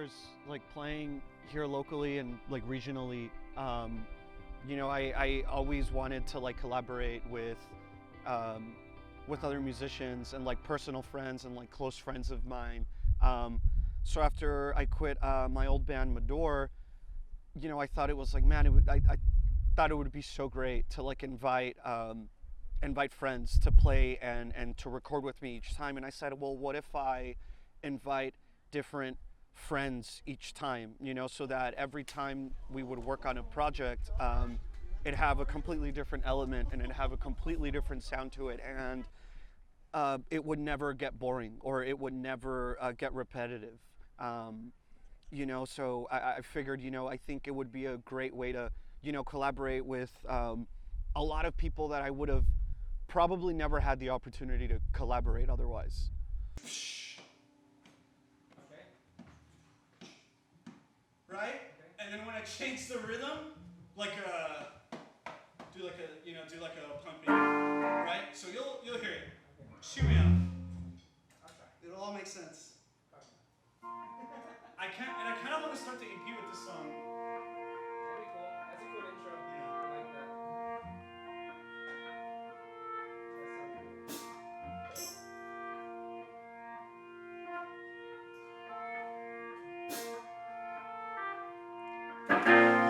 years, like playing here locally and like regionally, I always wanted to like collaborate with other musicians and like personal friends and like close friends of mine. So after I quit my old band Mador, I thought it was like, man, I thought it would be so great to like invite friends to play and to record with me each time. And I said, well, what if I invite different friends each time, so that every time we would work on a project, it'd have a completely different element and it'd have a completely different sound to it. And it would never get boring or it would never get repetitive. So I figured, I think it would be a great way to, collaborate with a lot of people that I would have probably never had the opportunity to collaborate otherwise. Right? And then when I change the rhythm, do like a pumping, right? So you'll hear it. Shoot me up. It'll all make sense. I kind of want to start the EP with this song. That'd be cool. That's a cool intro. Yeah. I like that.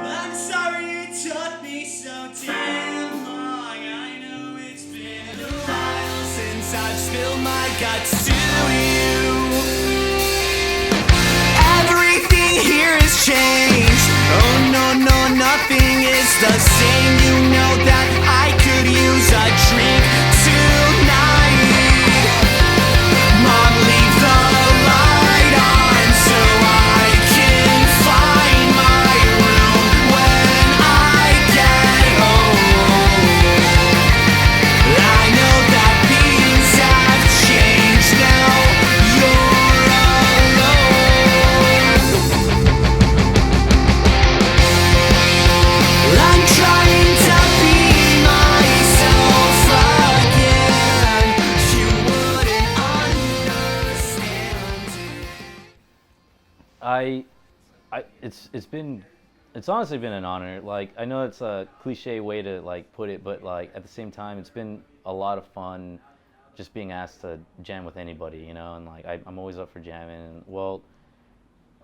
I'm sorry it took me so damn long. I know it's been a while since I've spilled my guts to you. Everything here has changed. Oh no, nothing is the same. You know that I could use a drink tonight. Mom, leave the light on so I can find my room when I get home. I know that things have changed now. You're alone. I'm trying to be myself again. You wouldn't understand. It's honestly been an honor. Like, I know it's a cliche way to like put it, but like at the same time, it's been a lot of fun just being asked to jam with anybody, and like I'm always up for jamming. And well,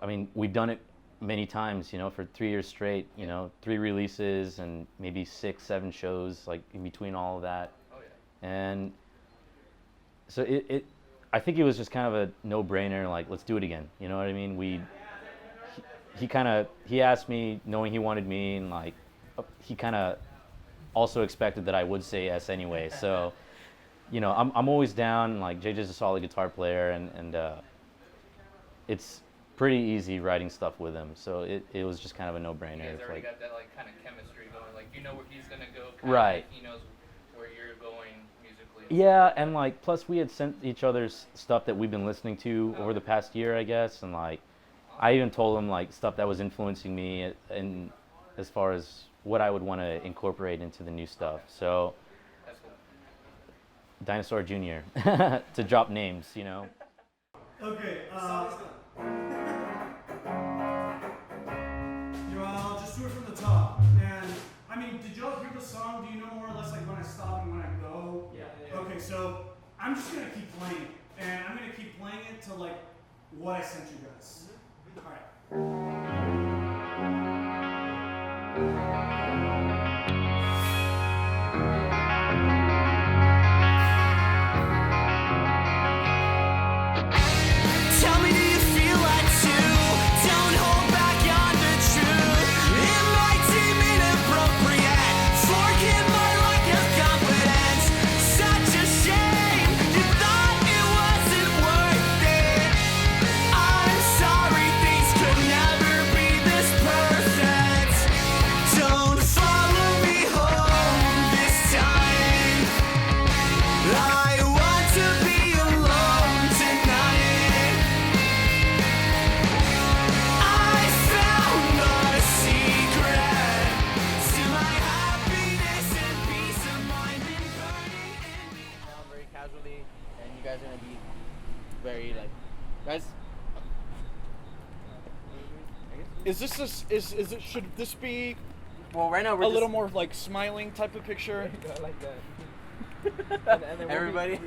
I mean, we've done it many times, for 3 years straight, 3 releases and maybe 6, 7 shows like in between all of that. Oh yeah. And so I think it was just kind of a no-brainer, like, let's do it again. You know what I mean? He asked me knowing he wanted me, and like he kind of also expected that I would say yes anyway. So, I'm always down. Like, JJ's a solid guitar player, and it's pretty easy writing stuff with him. So it was just kind of a no-brainer. You guys It's already like, got that like kind of chemistry going. Like, you know where he's gonna go. Right. He knows where you're going musically. yeah, and like plus we had sent each other's stuff that we've been listening to over the past year, I guess, and like I even told him like stuff that was influencing me and as far as what I would want to incorporate into the new stuff. So That's cool. Dinosaur Jr. to drop names, Okay, I'll just do it from the top. And I mean, did y'all hear the song? Do you know more or less like when I stop and when I go? Yeah. Okay, so I'm just gonna keep playing it, and I'm gonna keep playing it to like what I sent you guys. All right. Tell me, do you feel that too? Don't hold back on the truth. It might seem inappropriate. Forgive my lack of confidence. Such a shame. You thought it wasn't worth it. I'm sorry, things could never be this perfect. Don't follow me home this time. I want to be alone tonight. I found a secret to my happiness and peace of mind been burning in me. Down very casually, and you guys are gonna be very like, guys. Is this is it should this be Well, right now we're a just little more like smiling type of picture? I like that. and then everybody.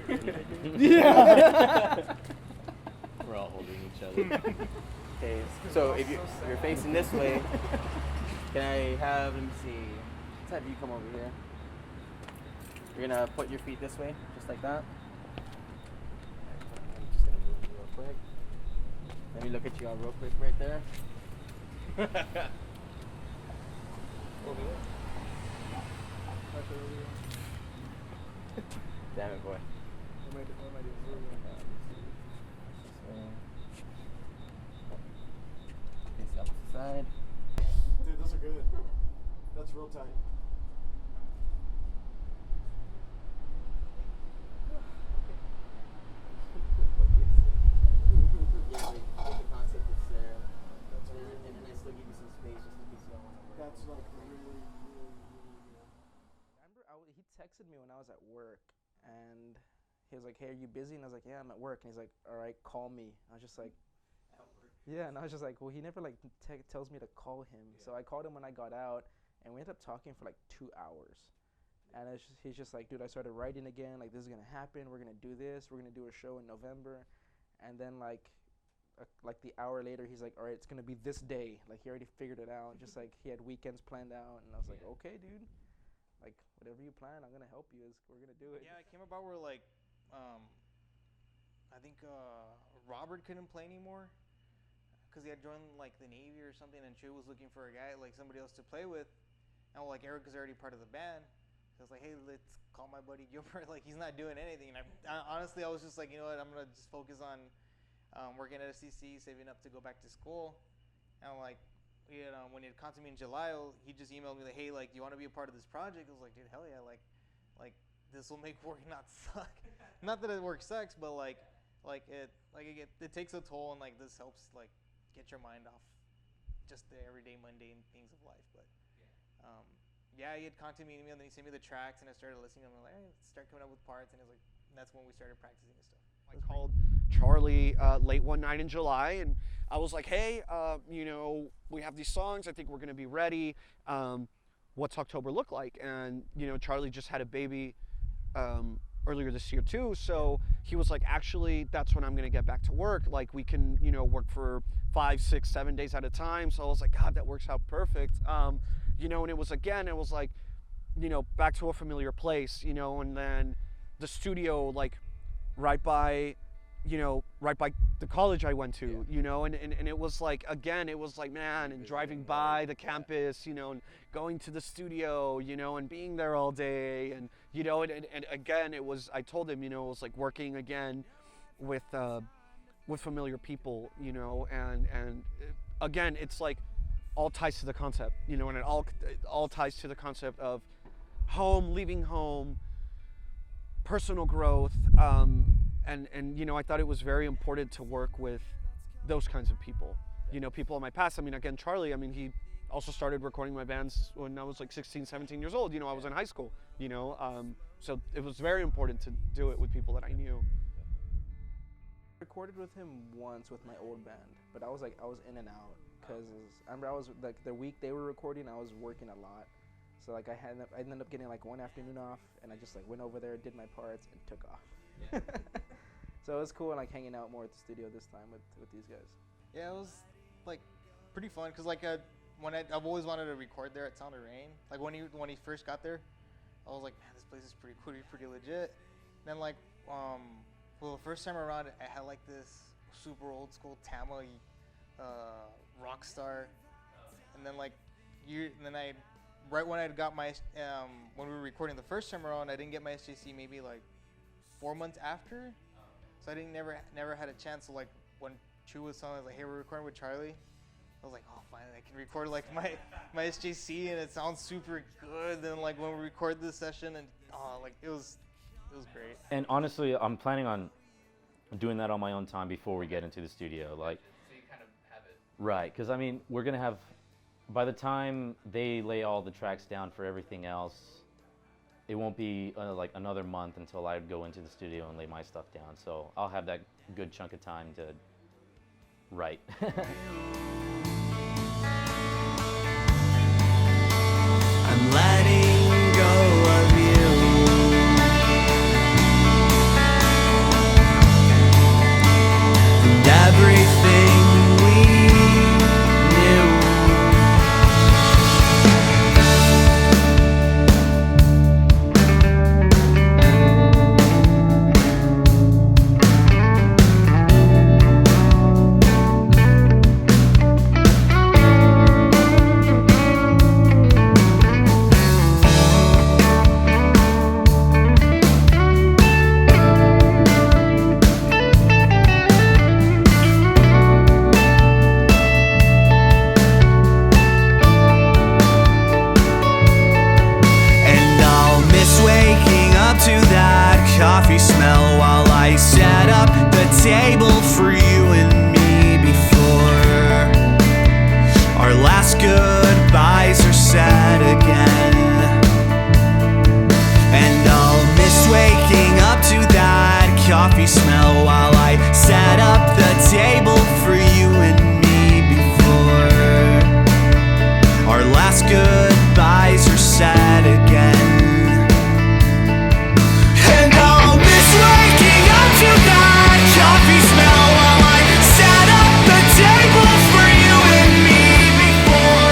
Yeah. We're all holding each other. Okay, so if you're facing this way, can I have? Let me see. Let's have you come over here. You're gonna put your feet this way, just like that. I'm just gonna move you real quick. Let me look at you all real quick right there. Damn it, boy. What am I doing? Face opposite side. Dude, those are good. That's real tight. Yeah, like the concept is there. And then I still give you some space just in case you don't want to work. That's like really good. I remember he texted me when I was at work, and he was like, "Hey, are you busy?" And I was like, "Yeah, I'm at work." And he's like, "All right, call me." I was just like, "Yeah," and I was just like, "Well, he never like tells me to call him." Yeah. So I called him when I got out, and we ended up talking for like 2 hours. And he's just like, "Dude, I started writing again. Like, this is gonna happen. We're gonna do this. We're gonna do a show in November." And then like the hour later, he's like, "All right, it's gonna be this day." Like he already figured it out. Just like he had weekends planned out, and I was like, "Okay, dude. Like whatever you plan, I'm gonna help you. We're gonna do it." Yeah, it came about where like, I think Robert couldn't play anymore because he had joined like the Navy or something, and Chew was looking for a guy like somebody else to play with, and like Eric is already part of the band. So I was like, hey, let's call my buddy Gilbert. Like he's not doing anything, and honestly I was just like, you know what, I'm gonna just focus on working at SCC, saving up to go back to school, and like. You know, when he had contacted me in July, he just emailed me like, "Hey, like, you want to be a part of this project?" I was like, "Dude, hell yeah! Like, this will make work not suck. Not that work sucks, but it takes a toll, and like this helps like get your mind off just the everyday mundane things of life." But yeah, he had contacted me, and then he sent me the tracks, and I started listening to them. I'm like, hey, let's start coming up with parts, and that's when we started practicing and stuff. I called Charlie late one night in July, and I was like, hey, you know, we have these songs. I think we're going to be ready. What's October look like? And, you know, Charlie just had a baby earlier this year too. So he was like, actually, that's when I'm going to get back to work. Like we can, you know, work for 5, 6, 7 days at a time. So I was like, God, that works out perfect. You know, and it was like, you know, back to a familiar place, you know, and then the studio, like right by the college I went to, you know, and it was like, again, it was like, man, and driving by the campus, you know, and going to the studio, you know, and being there all day, and, you know, and again, it was, I told him, you know, it was like working again with familiar people, you know, and again, it's like all ties to the concept, you know, and it all ties to the concept of home, leaving home, personal growth, and you know, I thought it was very important to work with those kinds of people. You know, people in my past. I mean, again, Charlie, I mean, he also started recording my bands when I was like 16, 17 years old. You know, I was in high school, you know. So it was very important to do it with people that I knew. Recorded with him once with my old band, but I was in and out because I remember I was like the week they were recording, I was working a lot. So like I ended up getting like one afternoon off, and I just like went over there, did my parts, and took off. Yeah. So it was cool, like hanging out more at the studio this time with these guys. Yeah, it was like pretty fun because like I've always wanted to record there at Sound of Rain. Like when he first got there, I was like, man, this place is pretty cool, pretty legit. And then like well, the first time around, I had like this super old school Tama rock star, and then like right when I got my when we were recording the first time around, I didn't get my SJC maybe like 4 months after, so I never had a chance. So like when Chu was telling us like, hey, we're recording with Charlie, I was like, oh, finally I can record like my SJC and it sounds super good. Then like when we record this session, and like it was great. And honestly, I'm planning on doing that on my own time before we get into the studio. Like, So you kind of have it. right, because I mean, we're gonna have, by the time they lay all the tracks down for everything else, it won't be like another month until I go into the studio and lay my stuff down. So I'll have that good chunk of time to write. I'm letting go of you. And everything we knew. And I'll miss waking up to that coffee smell while I set up the table for you and me before our last goodbyes are said again. And I'll miss waking up to that coffee smell while I set up the table for you and me before our last goodbyes are said again. And I'll miss waking up to that coffee smell while I set up the table for you and me before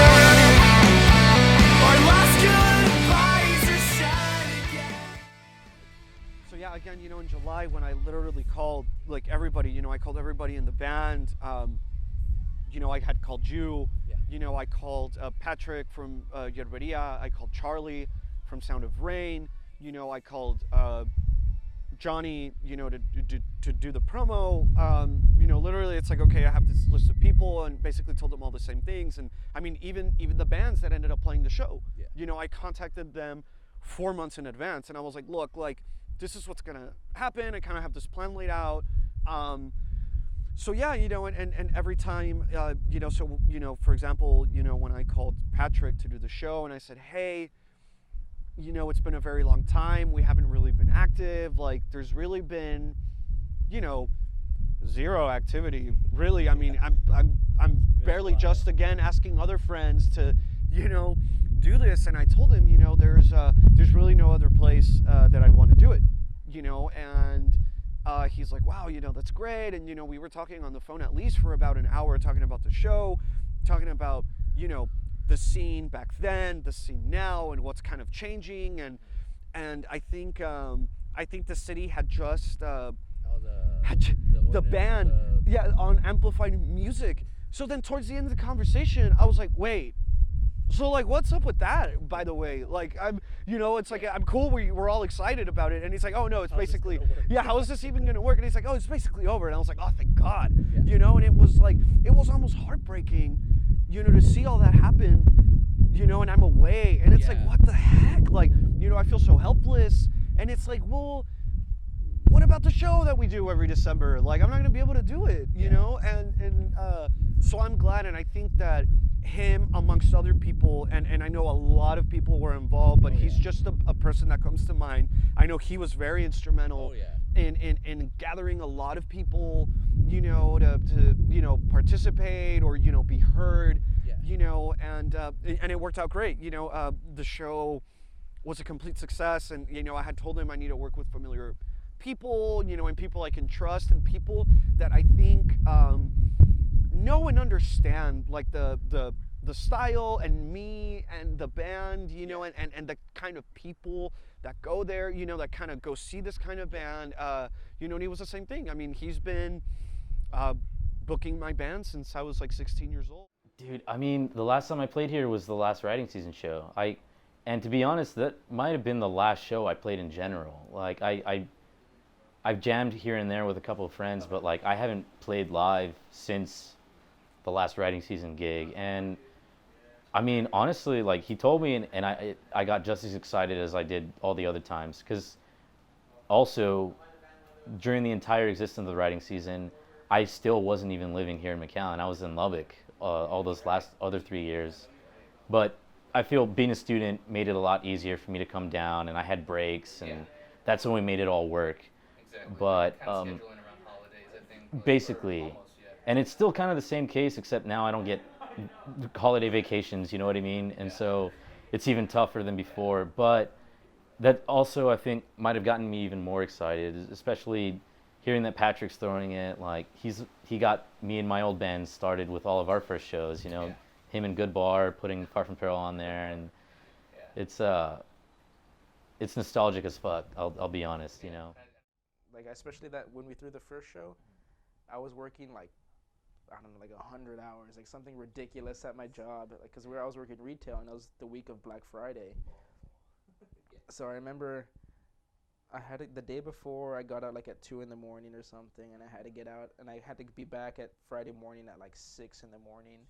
our last goodbyes are said again. So yeah, again, in July when I literally called like everybody, I called everybody in the band. I had called you. I called Patrick from Yerberia. I called Charlie from Sound of Rain. I called Johnny, to do the promo. Literally, it's like, okay, I have this list of people, and basically told them all the same things. And I mean, even the bands that ended up playing the show. I contacted them 4 months in advance, and I was like, look, like this is what's gonna happen. I kind of have this plan laid out. So yeah, and every time, for example, when I called Patrick to do the show and I said, hey, it's been a very long time. We haven't really been active. Like there's really been, zero activity. Really, I mean, I'm barely just again asking other friends to, do this. And I told him, there's really no other place that I'd want to do it, and he's like, wow, that's great. And, we were talking on the phone at least for about an hour, talking about the show, talking about, the scene back then, the scene now, and what's kind of changing. And I think the city had just, the band, on amplified music. So then towards the end of the conversation, I was like, wait, so like, what's up with that, by the way? Like, it's like, I'm cool, we're all excited about it. And he's like, oh no, it's basically, how is this even gonna work? And he's like, oh, it's basically over. And I was like, oh, thank God, and it was like, it was almost heartbreaking, to see all that happen, and I'm away. And it's like, what the heck? Like, I feel so helpless. And it's like, well, what about the show that we do every December? Like, I'm not gonna be able to do it, and so I'm glad. And I think that him, amongst other people, and I know a lot of people were involved, but he's just a person that comes to mind. I know he was very instrumental in gathering a lot of people, to participate or, be heard, and it worked out great. The show was a complete success, and, I had told him I need to work with familiar people, and people I can trust, and people that I think know and understand like the style and me and the band, and the kind of people that go there, that kind of go see this kind of band, and he was the same thing. I mean, he's been booking my band since I was like 16 years old. Dude, I mean, the last time I played here was the last writing season show. And to be honest, that might have been the last show I played in general. Like, I've jammed here and there with a couple of friends, but like, I haven't played live since the last writing season gig. And I mean, honestly, like, he told me, and I got just as excited as I did all the other times, because also during the entire existence of the writing season, I still wasn't even living here in McAllen. I was in Lubbock all those last other 3 years. But I feel being a student made it a lot easier for me to come down, and I had breaks, and that's when we made it all work. Exactly. But Kind of scheduling around holidays, I think. Like, basically, almost, and it's still kind of the same case, except now I don't get holiday vacations, you know what I mean? And so it's even tougher than before. But that also, I think, might have gotten me even more excited, especially hearing that Patrick's throwing it. Like, he got me and my old band started with all of our first shows, you know, him and Good Bar putting Far From Peril on there, and it's nostalgic as fuck, I'll be honest, you know. Like, especially that when we threw the first show, I was working like, I don't know, like 100 hours, like something ridiculous at my job, like, because I was working retail, and it was the week of Black Friday. So I remember the day before, I got out like at 2 in the morning or something, and I had to get out, and I had to be back at Friday morning at like 6 in the morning.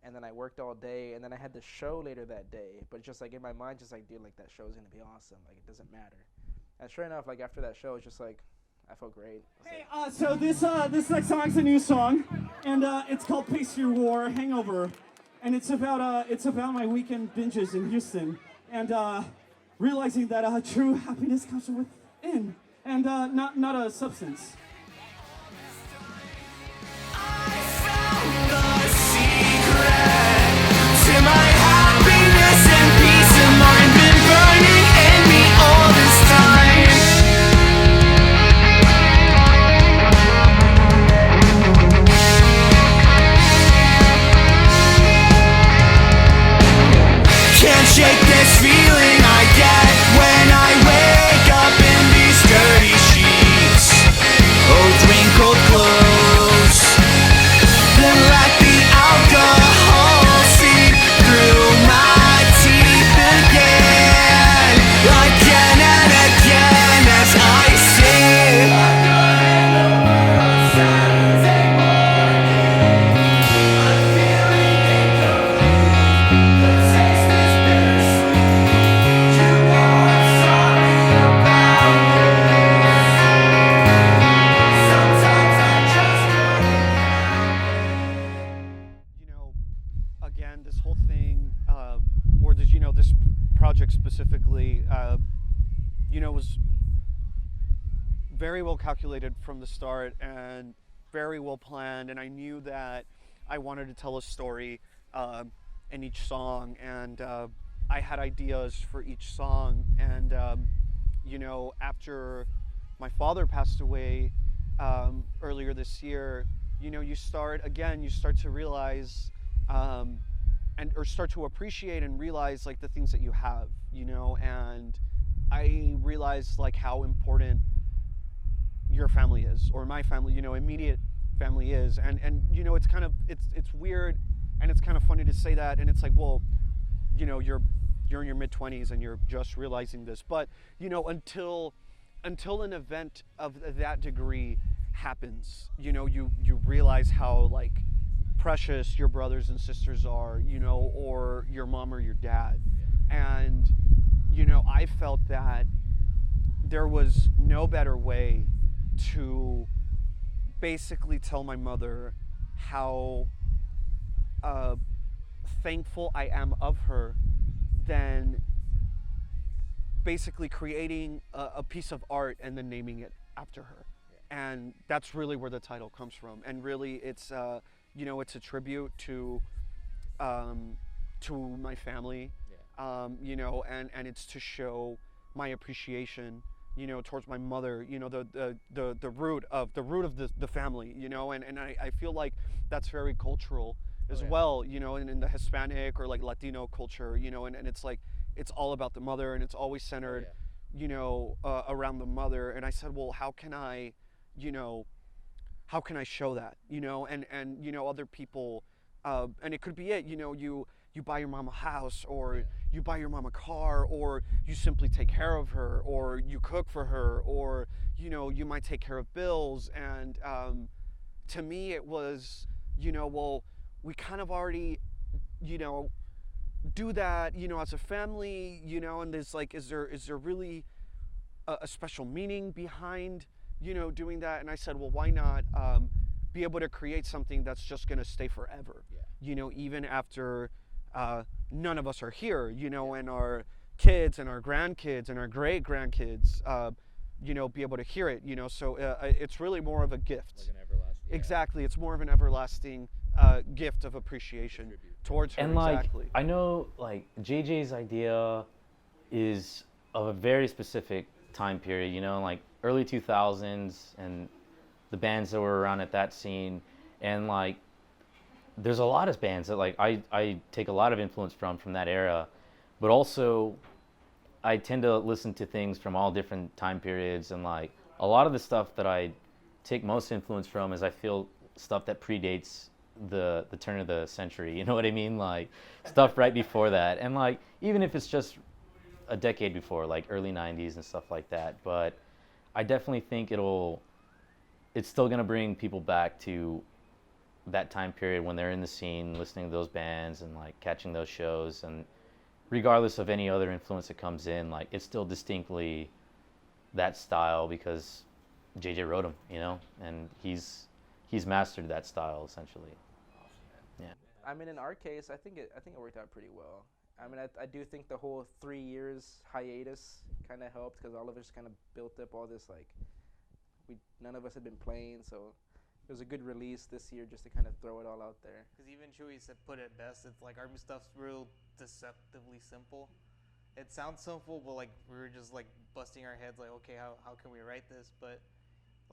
And then I worked all day, and then I had the show later that day. But just like in my mind, just like, dude, like that show's gonna be awesome. Like, it doesn't matter. And sure enough, like after that show, it's just like, I felt great. Hey, so this next song's a new song, and it's called "Pace Your War Hangover," and it's about my weekend binges in Houston, and realizing that true happiness comes from within, and not a substance. Shake this feeling I get when I wake up in these dirty sheets. Old wrinkled clothes. Then let the alcohol seep through my teeth again and again as I sit. Saturday morning, I'm feeling incomplete. The taste is bittersweet. You know I'm sorry about this. Sometimes I just You know, again, this whole thing, or this, this project specifically, was very well calculated from the start and very well planned. And I knew that I wanted to tell a story in each song, and I had ideas for each song. And after my father passed away earlier this year, you start to realize or start to appreciate and realize like the things that you have, and I realized like how important your family is, or my family, immediate family is. And it's kind of, it's weird, and it's kind of funny to say that, and it's like, well, you're in your mid-20s and you're just realizing this, but until an event of that degree happens, you realize how like precious your brothers and sisters are, or your mom or your dad. And I felt that there was no better way to basically tell my mother how thankful I am of her than basically creating a piece of art and then naming it after her. And that's really where the title comes from. And really, it's it's a tribute to my family, and it's to show my appreciation, towards my mother, the root of the family, and I feel like that's very cultural as well, and in the Hispanic or like Latino culture, and it's like, it's all about the mother, and it's always centered, around the mother. And I said, well, how can I show that, and other people, and it could be it, you buy your mom a house, or you buy your mom a car, or you simply take care of her, or you cook for her, or, you might take care of bills. And to me, it was, well, we kind of already, do that, as a family, and there's like, is there really a special meaning behind, doing that? And I said, well, why not be able to create something that's just going to stay forever, even after none of us are here, and our kids and our grandkids and our great grandkids, be able to hear it, so it's really more of a gift. Like an everlasting. Exactly, it's more of an everlasting gift of appreciation towards her. And like exactly. I know like JJ's idea is of a very specific time period, you know, like early 2000s and the bands that were around at that scene. And like there's a lot of bands that like I take a lot of influence from that era, but also I tend to listen to things from all different time periods. And like a lot of the stuff that I take most influence from is I feel stuff that predates the turn of the century, you know what I mean, like stuff right before that. And like even if it's just a decade before, like early 90s and stuff like that. But I definitely think it's still going to bring people back to that time period when they're in the scene listening to those bands and like catching those shows. And regardless of any other influence that comes in, like it's still distinctly that style because JJ wrote them, you know, and he's mastered that style essentially. Yeah. I mean, in our case, I think it worked out pretty well. I mean, I do think the whole 3 years hiatus kind of helped because all of us kind of built up all this, like, none of us had been playing, so it was a good release this year just to kind of throw it all out there. Because even Chewy said put it best. It's like our stuff's real deceptively simple. It sounds simple, but like we were just like busting our heads, like, okay, how can we write this? But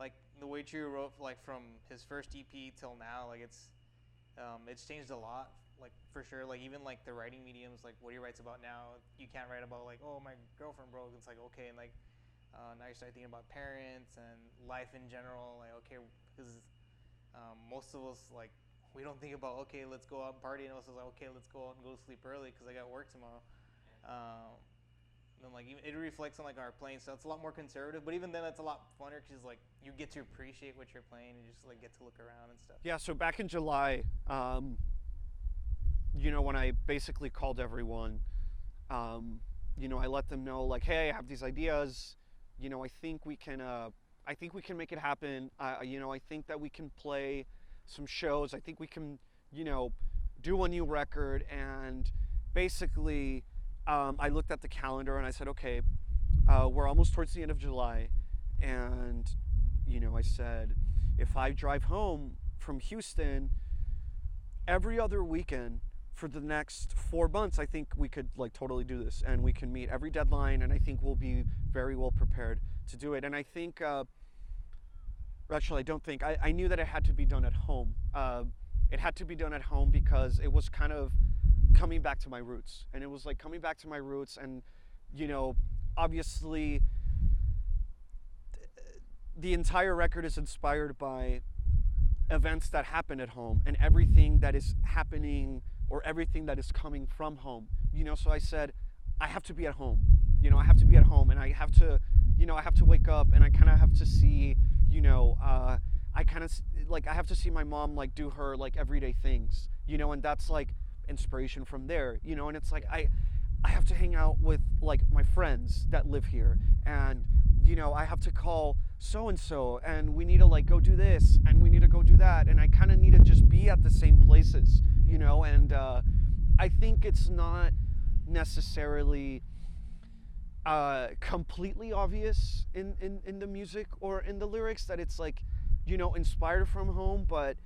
like the way Chewy wrote, like from his first EP till now, like it's changed a lot. Like for sure, like even like the writing mediums, like what he writes about now, you can't write about like, oh, my girlfriend broke. It's like, okay, and like now you start thinking about parents and life in general. Like, okay, because most of us, like, we don't think about, okay, let's go out and party, and also like, okay, let's go out and go to sleep early because I got work tomorrow. And like it reflects on like our playing, so it's a lot more conservative. But even then, that's a lot funner because like you get to appreciate what you're playing and you just like get to look around and stuff. Yeah, so back in July, you know, when I basically called everyone, you know, I let them know like, hey, I have these ideas. You know, I think we can make it happen. You know, I think that we can play some shows. I think we can, you know, do a new record. And basically, I looked at the calendar and I said, okay, we're almost towards the end of July. And, you know, I said, if I drive home from Houston every other weekend for the next 4 months, I think we could like totally do this and we can meet every deadline, and I think we'll be very well prepared to do it. And I think, actually I don't think, I knew that it had to be done at home. It had to be done at home because it was kind of coming back to my roots, and it was like coming back to my roots. And, you know, obviously the entire record is inspired by events that happen at home and everything that is happening or everything that is coming from home, you know. So I said, I have to be at home, you know, I have to be at home, and I have to, you know, I have to wake up and I kind of have to see, you know, I kind of like, I have to see my mom like do her like everyday things, you know, and that's like inspiration from there, you know. And it's like, I have to hang out with like my friends that live here, and, you know, I have to call so-and-so and we need to like go do this and we need to go do that, and I kind of need to just be at the same places, you know. And I think it's not necessarily completely obvious in the music or in the lyrics that it's like, you know, inspired from home, but,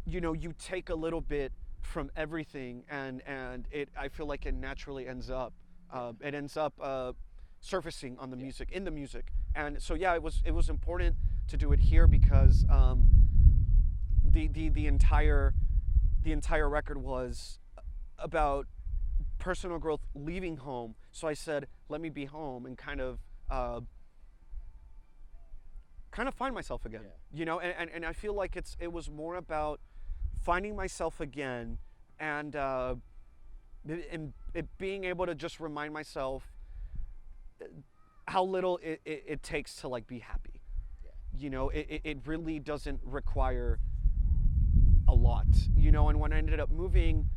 you know, you take a little bit from everything, and it, I feel like it naturally ends up surfacing on the music, in the music. And so yeah, it was important to do it here because the entire record was about personal growth, leaving home. So I said, let me be home and kind of find myself again, you know. And I feel like it was more about finding myself again, and it being able to just remind myself how little it takes to like be happy. You know, it really doesn't require a lot, you know. And when I ended up moving,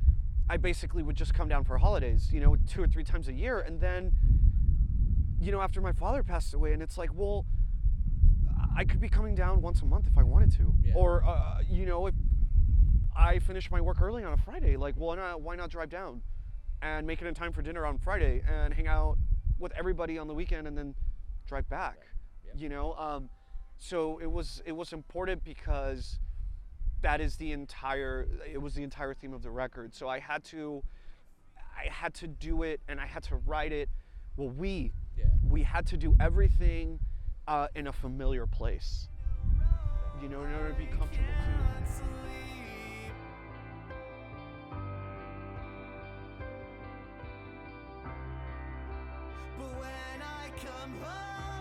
I basically would just come down for holidays, you know, 2 or 3 times a year. And then, you know, after my father passed away, and it's like, well, I could be coming down once a month if I wanted to. Or, you know, if I finish my work early on a Friday, like, well, why not drive down and make it in time for dinner on Friday and hang out with everybody on the weekend and then drive back, you know? So it was important because that is the entire, it was the entire theme of the record. So I had to do it, and I had to write it. Well, we had to do everything in a familiar place, you know, in order to be comfortable too. But when I come home